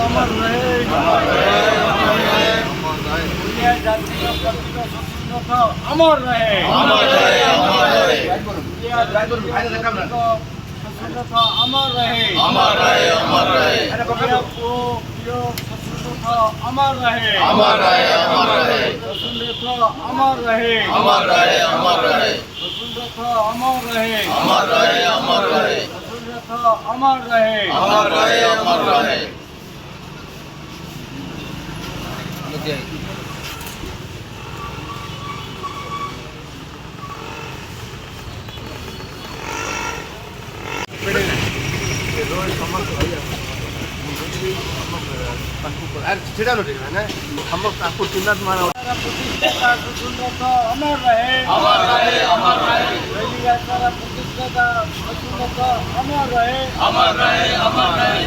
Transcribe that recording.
अमर रहे জাতীয় প্রতীক স্বাধীনতা अमर रहे अमर रहे अमर रहे अमर रहे अमर रहे अमर रहे अमर रहे अमर रहे अमर रहे अमर रहे अमर रहे अमर रहे अमर रहे अमर रहे अमर रहे अमर रहे अमर रहे अमर रहे সেটা ঠিক না हम आपको चिन्ह माना प्रतिष्ठा सुंदरता अमर रहे अमर रहे अमर रहे प्रतिष्ठा सुंदरता अमर रहे अमर रहे अमर रहे